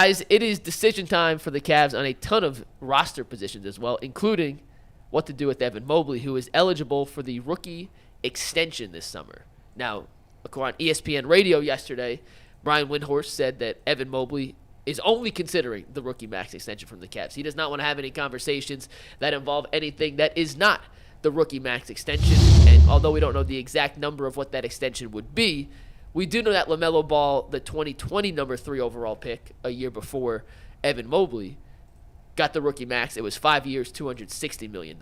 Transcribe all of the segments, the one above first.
Guys, it is decision time for the Cavs on a ton of roster positions as well, including what to do with Evan Mobley, who is eligible for the rookie extension this summer. Now, on ESPN radio yesterday, Brian Windhorst said that Evan Mobley is only considering the rookie max extension from the Cavs. He does not want to have any conversations that involve anything that is not the rookie max extension. And although we don't know the exact number of what that extension would be, we do know that LaMelo Ball, the 2020 number 3 overall pick a year before Evan Mobley, got the rookie max. It was 5 years, $260 million.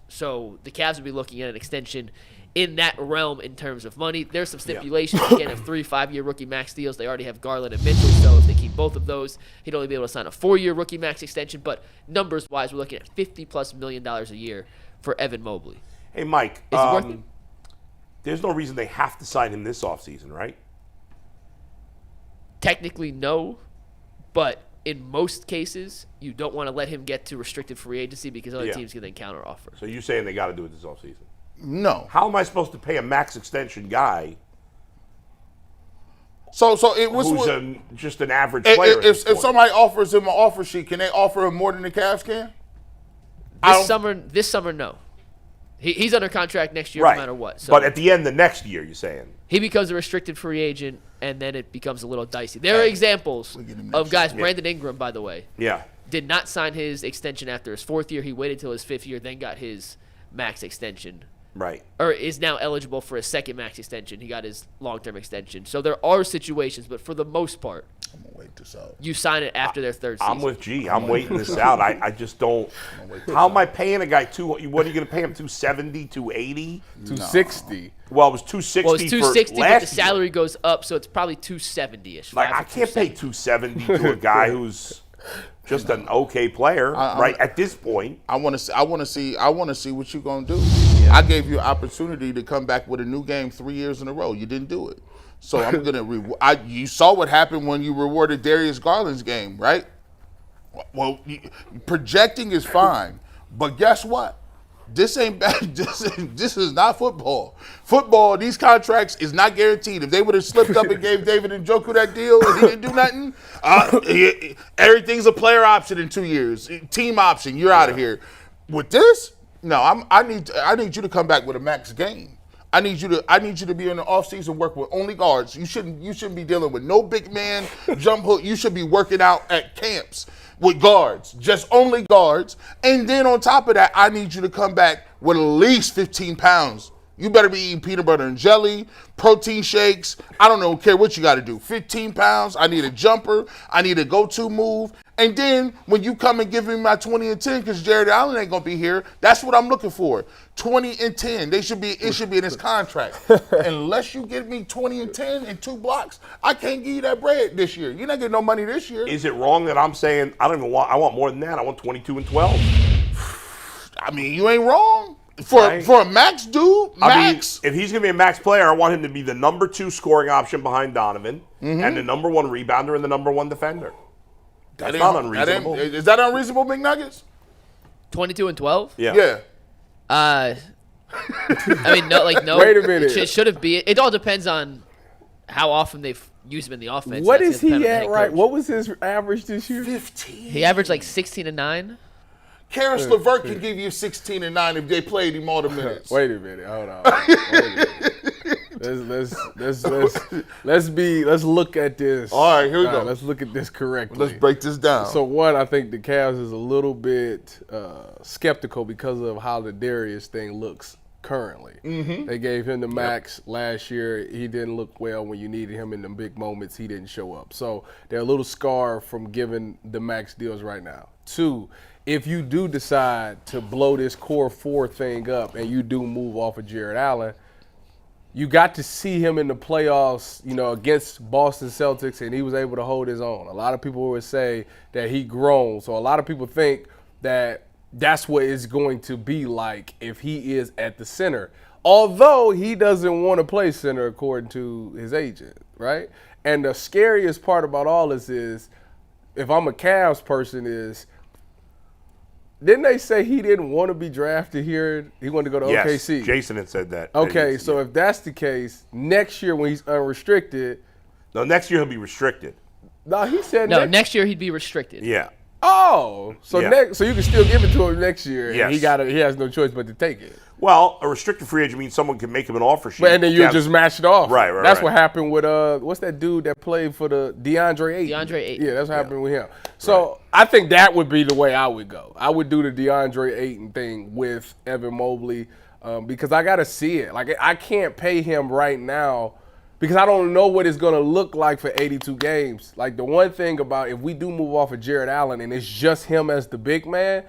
So the Cavs would be looking at an extension in that realm in terms of money. There's some stipulations. You can't have 3 5-year rookie max deals. They already have Garland and Mitchell, so if they keep both of those, he'd only be able to sign a 4-year rookie max extension. But numbers-wise, we're looking at $50+ million a year for Evan Mobley. Hey, Mike, Is it worth it? There's no reason they have to sign him this offseason, right? Technically, no, but in most cases, you don't want to let him get to restricted free agency because other teams can then counteroffer. So you're saying they got to do it this offseason? No. How am I supposed to pay a max extension guy So it was who's just an average player? If somebody offers him an offer sheet, can they offer him more than the Cavs can? This summer, no. He's under contract next year right. no matter what. So but at the end of next year, you're saying? he becomes a restricted free agent, and then it becomes a little dicey. There are examples of guys. Brandon Ingram, by the way, did not sign his extension after his 4th year. He waited till his 5th year, then got his max extension. Right. Or is now eligible for a second max extension. He got his long-term extension. So there are situations, but for the most part, I'm going to wait this out. you sign it after their 3rd season. I'm with G. I'm waiting this out. I just don't. How am I paying a guy what are you going to pay him? 270, 280, 260. Well, it was 260. Well, it's 260, for but last the salary year. goes up, so it's probably 270-ish. Like I can't pay 270 to a guy who's just an okay player, right? At this point, I want to see what you're gonna do. I gave you an opportunity to come back with a new game 3 years in a row. You didn't do it, so I'm gonna. You saw what happened when you rewarded Darius Garland's game, right? Well, projecting is fine, but guess what? This ain't bad. This is not football. Football, these contracts is not guaranteed. If they would have slipped up and gave David Njoku that deal and he didn't do nothing, everything's a player option in 2 years. Team option, you're out of here. With this, no, I need you to come back with a max game. I need you to be in the offseason work with only guards. You shouldn't be dealing with no big man jump hook. You should be working out at camps with guards, just only guards. And then on top of that, I need you to come back with at least 15 pounds. You better be eating peanut butter and jelly, protein shakes. I don't care what you got to do. 15 pounds. I need a jumper. I need a go-to move. And then when you come and give me my 20 and 10, because Jared Allen ain't gonna be here, that's what I'm looking for. 20 and 10. It should be in his contract. Unless you give me 20 and 10 and 2 blocks, I can't give you that bread this year. You're not getting no money this year. Is it wrong that I'm saying I want more than that? I want 22 and 12. I mean, you ain't wrong. For a max dude, max. I mean, if he's going to be a max player, I want him to be the number 2 scoring option behind Donovan and the number 1 rebounder and the number 1 defender. That's not unreasonable. Is that unreasonable, McNuggets? 22 and 12? Yeah. I mean, no. Wait a minute. It shouldn't be. It all depends on how often they've used him in the offense. What is he at, right? What was his average this year? 15. He averaged like 16 and 9. Karis LeVert can give you 16 and 9 if they played him all the minutes. Wait a minute. Hold on. Let's look at this. All right, here we go. Let's look at this correctly. Let's break this down. So one, I think the Cavs is a little bit skeptical because of how the Darius thing looks currently. Mm-hmm. They gave him the max last year. He didn't look well when you needed him in the big moments. He didn't show up. So they're a little scarred from giving the max deals right now. 2, if you do decide to blow this core 4 thing up and you do move off of Jared Allen, you got to see him in the playoffs, against Boston Celtics, and he was able to hold his own. A lot of people would say that he grown. So a lot of people think that that's what it's going to be like if he is at the center. Although he doesn't want to play center according to his agent, right? And the scariest part about all this is, if I'm a Cavs person, is didn't they say he didn't want to be drafted here? He wanted to go to OKC. Yes, Jason had said that. Okay, so if that's the case, next year when he's unrestricted. No, next year he'll be restricted. No, he said No, next year he'd be restricted. Yeah. Oh, so Yeah. so you can still give it to him next year, and Yes. he has no choice but to take it. Well, a restricted free agent means someone can make him an offer sheet. But and then you just match it off. Right. That's what happened with what's that dude that played for the DeAndre Ayton? DeAndre Ayton. Yeah, that's what happened with him. So I think that would be the way I would go. I would do the DeAndre Ayton thing with Evan Mobley because I got to see it. Like I can't pay him right now because I don't know what it's going to look like for 82 games. Like the one thing about if we do move off of Jared Allen and it's just him as the big man,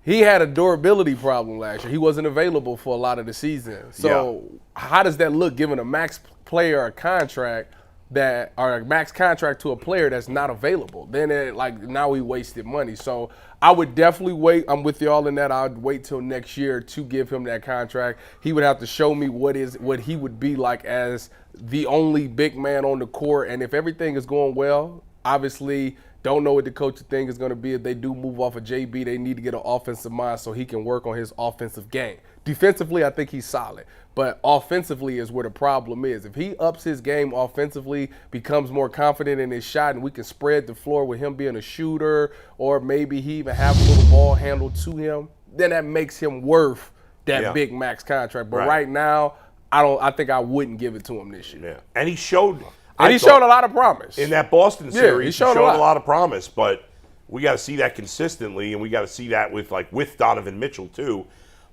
he had a durability problem last year. He wasn't available for a lot of the season. So how does that look giving a max player a contract or a max contract to a player that's not available? Then now we wasted money. So I would definitely wait. I'm with y'all in that. I'd wait till next year to give him that contract. He would have to show me what he would be like as the only big man on the court. And if everything is going well, obviously don't know what the coaching thing is going to be. If they do move off of JB, they need to get an offensive mind so he can work on his offensive game. Defensively, I think he's solid. But offensively is where the problem is. If he ups his game offensively, becomes more confident in his shot, and we can spread the floor with him being a shooter, or maybe he even have a little ball handled to him, then that makes him worth that big max contract. But right now, I think I wouldn't give it to him this year. Yeah. And he showed – And he showed a lot of promise. in that Boston series, he showed a lot of promise, but we got to see that consistently, and we got to see that with Donovan Mitchell too.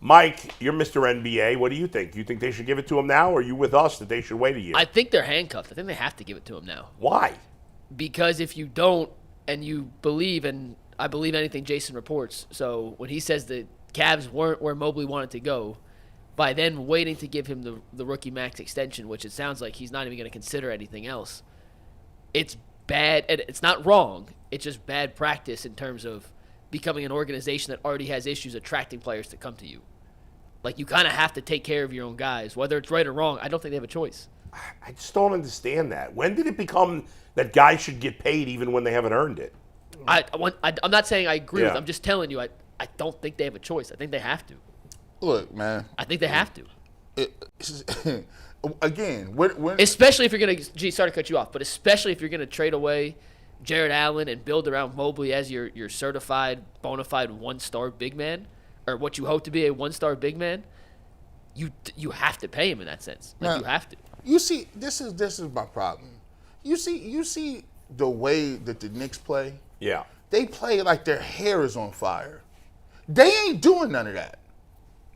Mike, you're Mr. NBA. What do you think? Do you think they should give it to him now, or are you with us that they should wait a year? I think they're handcuffed. I think they have to give it to him now. Why? Because if you don't and you believe, and I believe anything Jason reports, so when he says the Cavs weren't where Mobley wanted to go, by then waiting to give him the rookie max extension, which it sounds like he's not even going to consider anything else, it's bad. And it's not wrong. It's just bad practice in terms of becoming an organization that already has issues attracting players to come to you. Like, you kind of have to take care of your own guys. Whether it's right or wrong, I don't think they have a choice. I just don't understand that. When did it become that guys should get paid even when they haven't earned it? I'm not saying I agree with. I'm just telling you, I don't think they have a choice. I think they have to. Look, man. I think they have to. Again, when especially if you're going to, sorry to cut you off, but especially if you're going to trade away Jared Allen and build around Mobley as your certified, bona fide one-star big man, or what you hope to be a one-star big man, you have to pay him in that sense. Like, you have to. You see, this is my problem. You see the way that the Knicks play? Yeah. They play like their hair is on fire. They ain't doing none of that.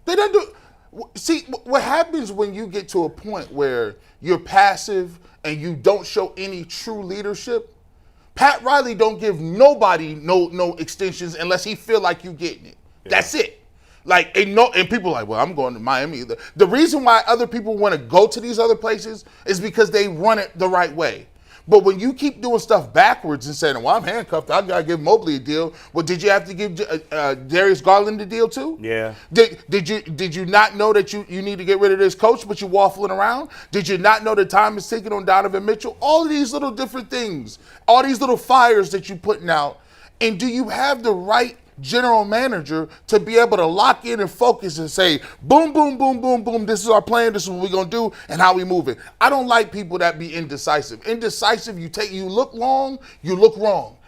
They don't do. See, what happens when you get to a point where you're passive and you don't show any true leadership? Pat Riley don't give nobody no extensions unless he feel like you getting it. Yeah. That's it. Like, and people are like, well, I'm going to Miami. The reason why other people want to go to these other places is because they run it the right way. But when you keep doing stuff backwards and saying, well, I'm handcuffed, I got to give Mobley a deal. Well, did you have to give Darius Garland a deal too? Yeah. Did you not know that you need to get rid of this coach, but you're waffling around? Did you not know that time is ticking on Donovan Mitchell? All of these little different things, all these little fires that you're putting out. And do you have the right general manager to be able to lock in and focus and say, boom, boom, boom, boom, boom, this is our plan, this is what we're going to do, and how we move it? I don't like people that be indecisive. Indecisive, you look long, you look wrong.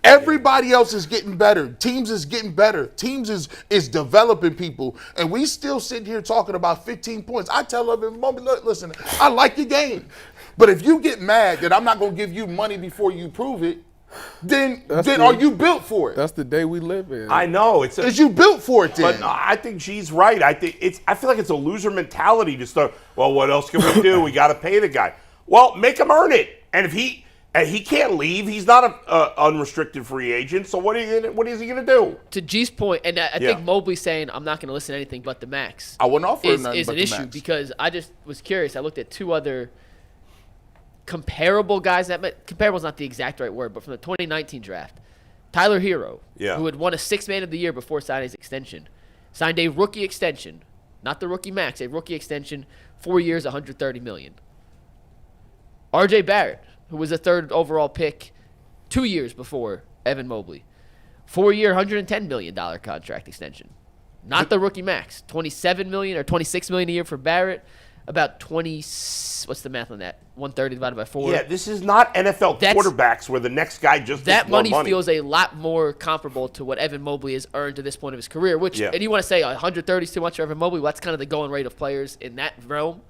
Everybody else is getting better. Teams is getting better. Teams is developing people. And we still sitting here talking about 15 points. I tell them, listen, I like your game. But if you get mad that I'm not going to give you money before you prove it, then are you built for it? That's the day we live in. I know. Is you built for it then? But no, I think she's right. I feel like it's a loser mentality to start, well, what else can we do? We got to pay the guy. Well, make him earn it. And if he can't leave, he's not an unrestricted free agent, so what is he going to do? To G's point, and I think Mobley's saying, I'm not going to listen to anything but the max. I wouldn't offer nothing is but an the issue max. Because I just was curious. I looked at two other comparable guys. Comparable is not the exact right word, but from the 2019 draft, Tyler Hero, who had won a Sixth Man of the Year before signing his extension, signed a rookie extension, not the rookie max, a rookie extension, 4 years, $130 million. R.J. Barrett, who was a third overall pick 2 years before Evan Mobley, 4-year, $110 million contract extension, not the rookie max, $27 million or $26 million a year for Barrett. about 20. What's the math on that? 130 divided by 4. Yeah, this is not NFL quarterbacks where the next guy just that gets more money feels a lot more comparable to what Evan Mobley has earned to this point of his career. And you want to say 130 is too much for Evan Mobley? Well, that's kind of the going rate of players in that realm.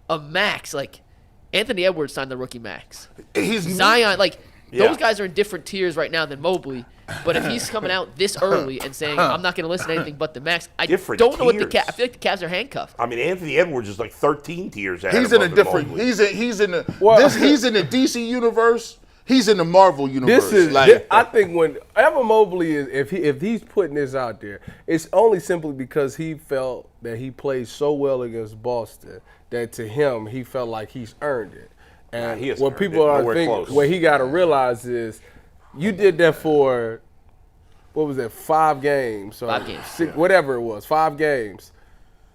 A max, like Anthony Edwards signed the rookie max. Zion, those guys are in different tiers right now than Mobley. But if he's coming out this early and saying, I'm not going to listen to anything but the max, I don't know what the Cavs – I feel like the Cavs are handcuffed. I mean, Anthony Edwards is like 13 tiers ahead He's in a different – he's in the DC universe. He's in the Marvel universe. I think when Evan Mobley is – if he's putting this out there, it's only simply because he felt that he played so well against Boston that to him he felt like he's earned it. And what people are thinking – what he got to realize is – you did that for, what was that, 5 games? 5 games. 6, whatever it was, 5 games.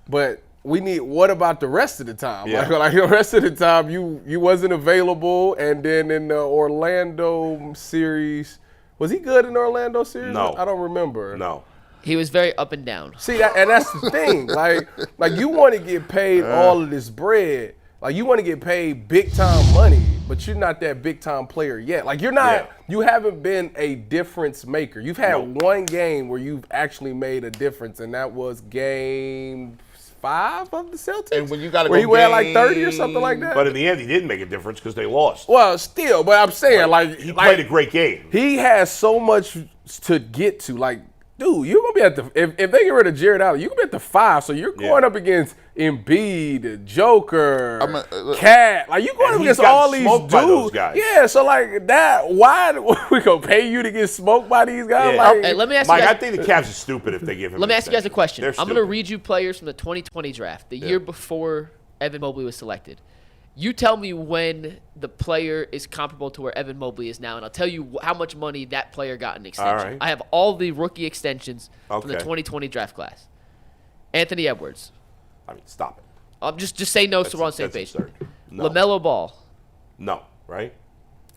But what about the rest of the time? Yeah. Like the rest of the time, you wasn't available. And then in the Orlando series, was he good in the Orlando series? No. I don't remember. No. He was very up and down. See, that's the thing. Like you want to get paid all of this bread. Like, you want to get paid big-time money, but you're not that big-time player yet. Like, you're not you haven't been a difference maker. You've had one game where you've actually made a difference, and that was game 5 of the Celtics. And when you got to where he went like 30 or something like that. But in the end, he didn't make a difference because they lost. Well, still, but I'm saying, he played a great game. He has so much to get to. Like, dude, you're going to be if they get rid of Jared Allen, you're going to be at the 5, so you're going up against Embiid, Joker, Cat. Like, you're going up against all these dudes. By those guys. Yeah, so like that, why we going to pay you to get smoked by these guys? Yeah. Like, hey, let me ask Mike, you guys, I think the Cavs are stupid if they give him let me ask you guys a question. They're I'm going to stupid. read you players from the 2020 draft, the year before Evan Mobley was selected. You tell me when the player is comparable to where Evan Mobley is now, and I'll tell you how much money that player got in extension. All right. I have all the rookie extensions from the Okay. 2020 draft class. Anthony Edwards. I mean, stop it. Just say no so we're on the same page. Absurd. No. LaMelo Ball. No, right?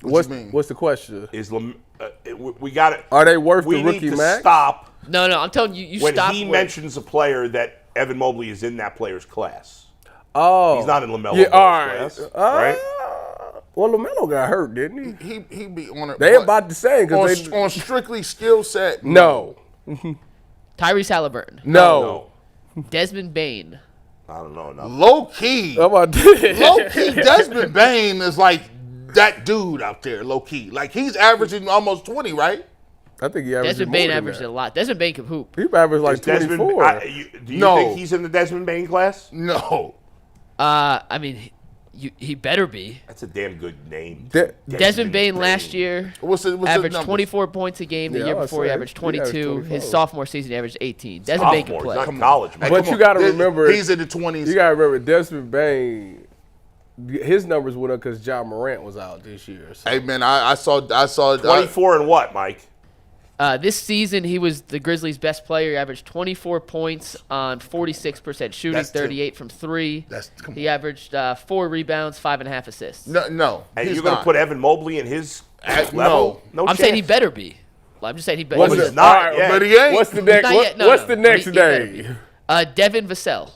what's the question? We got it. Are they worth we the rookie need to max? stop No, I'm telling you, you when stop. he mentions a player that Evan Mobley is in that player's class. Oh. He's not in LaMelo Yeah, Ball's all right. class, right? Well, LaMelo got hurt, didn't he? He be on it. They about the same because on strictly skill set. no. Tyrese Halliburton. No. Desmond Bane. I don't know enough. Low key. How about Low key. Desmond Bane is like that dude out there. Low key. Like he's averaging almost 20, right? I think he averaged Desmond Bane averaged it a lot. Desmond Bane can hoop. He averaged like 24. Do you think he's in the Desmond Bane class? No. I mean, he better be. That's a damn good name. Desmond Bane last year What's the averaged numbers? 24 points a game. The Yeah, year I would before he say averaged he averaged 22. 24. His sophomore season, he averaged 18. Desmond Bane can Sophomore, play. not college, man. But you got to remember, he's in the 20s. You got to remember, Desmond Bane, his numbers went up because John Morant was out this year. So. Hey man, I saw 24 and what, Mike? This season, he was the Grizzlies' best player. He averaged 24 points on 46% shooting, That's 38 from 3. Come He averaged 4 rebounds, 5.5 assists. No. And he's you're going to not. put Evan Mobley in his level? No I'm chance. saying he better be. Well, I'm just saying he better. What's be. he's not yet. But he ain't. What's the next? Not yet, no, what's no. the next He better day? be. Devin Vassell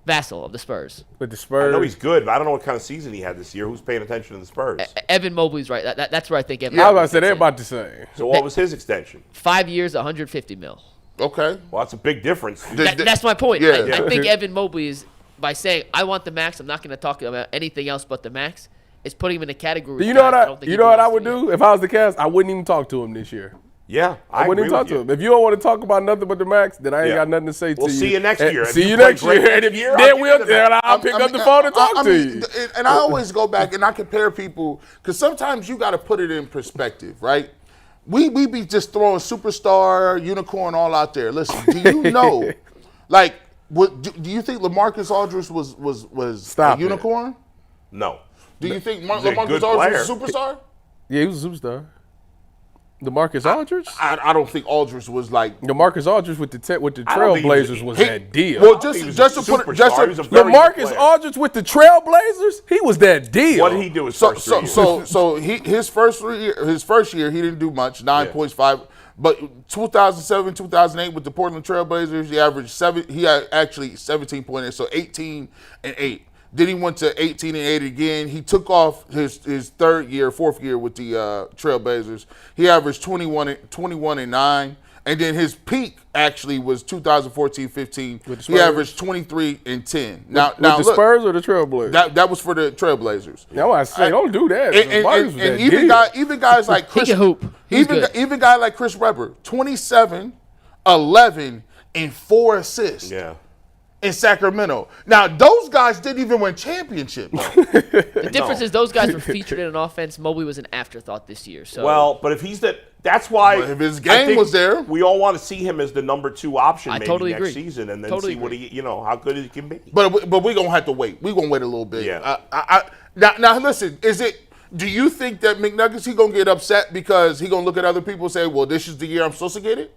of the Spurs. With the I Spurs. know he's good, but I don't know what kind of season he had this year. Who's paying attention to the Spurs? Evan Mobley's right. That's where I think Evan. I was about to say Mobley's they're in. about the same. So what was his extension? 5 years, 150 mil. Okay. Well, that's a big difference. That's my point. Yeah. I think Evan Mobley is, by saying I want the max, I'm not going to talk about anything else but the max, is putting him in a category. Do you know what don't think you he know what I belongs would to do if I was the Cavs? I wouldn't even talk to him this year. Yeah, I wouldn't even talk to him. If you don't want to talk about nothing but the max, then I ain't Yeah. got nothing to say to you. We'll see you next year. If See you you play next great year. next And if year, you I'll then give we'll you the max. I'll pick up the phone and talk to you. And I always go back and I compare people because sometimes you got to put it in perspective, right? We be just throwing superstar, unicorn all out there. Listen, do you know, like, do you think LaMarcus Aldridge was Stop a unicorn? No. Do you think He's a LaMarcus good Aldridge was a player. superstar? Yeah, he was a superstar. DeMarcus Aldridge? I don't think Aldridge was like DeMarcus Aldridge with the I don't think Trailblazers was that deal. Well, He was just a to put it, superstar. He was a very good DeMarcus player. Aldridge with the Trailblazers, he was that deal. What did he do his first 3 years? So his first year he didn't do much, 9 points, 5. But 2007, 2008 with the Portland Trailblazers, he averaged 7. He had actually 17.8, so 18 and 8. Then he went to 18 and 8 again. He took off his fourth year with the Trailblazers. He averaged 21 and 9. And then his peak actually was 2014-15. He averaged 23 and 10. Now, with the Spurs or the Trailblazers? That was for the Trailblazers. Now I say, don't do that. And even guys like Chris, can hoop. even guys like Chris Webber, 27, 11, and 4 assists. Yeah. In Sacramento. Now, those guys didn't even win championships. The difference is those guys were featured in an offense. Mobley was an afterthought this year. So Well, but if he's that's why But if his I game think was there, we all want to see him as the number 2 option I maybe totally next agree. season, and then Totally see what agree. he, how good he can be. but we're gonna have to wait. We're gonna wait a little bit. Yeah. Now listen, do you think that McNuggets he gonna get upset because he gonna look at other people and say, well, this is the year I'm supposed to get it?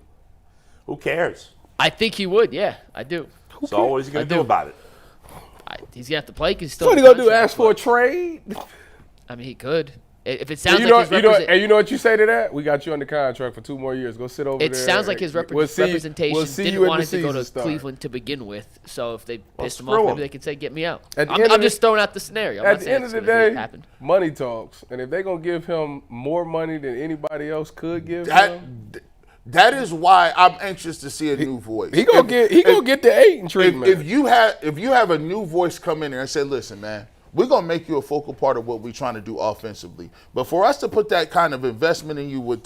Who cares? I think he would. Yeah, I do. So what is he going to do about it? He's gonna have to play because he's still. What he in gonna do? contract, Ask for a but- trade? I mean, he could. If it sounds And like his you know what you say to that? We got you under contract for 2 more years. Go sit over there. it sounds like his representation we'll see didn't you when want the him to go to season starts. Cleveland to begin with. So if they pissed him screw off, maybe him. they can say, "Get me out." At the I'm end of just throwing out the scenario. I'm At not the saying end of it's the gonna day, happen. money talks, and if they're gonna give him more money than anybody else could give him, That is why I'm anxious to see a new voice. he gonna get the Ayton treatment. If you have a new voice come in there and say, listen, man, we're going to make you a focal part of what we're trying to do offensively. But for us to put that kind of investment in you with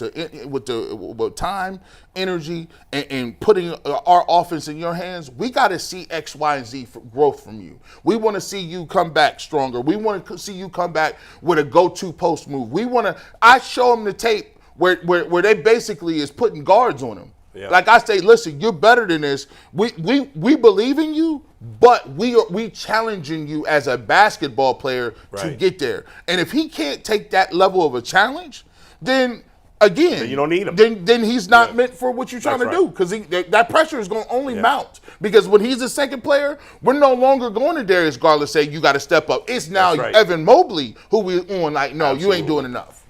time, energy, and putting our offense in your hands, we got to see X, Y, and Z growth from you. We want to see you come back stronger. We want to see you come back with a go-to post move. I show them the tape where they basically is putting guards on him. Yeah. Like I say, listen, you're better than this. We believe in you, but we challenging you as a basketball player to get there. And if he can't take that level of a challenge, then again, Then you don't need him. Then he's not meant for what you're trying That's to do, because that pressure is going to only mount. Because when he's a second player, we're no longer going to Darius Garland say you got to step up. It's now That's right. Evan Mobley who we on like, no, you ain't doing enough.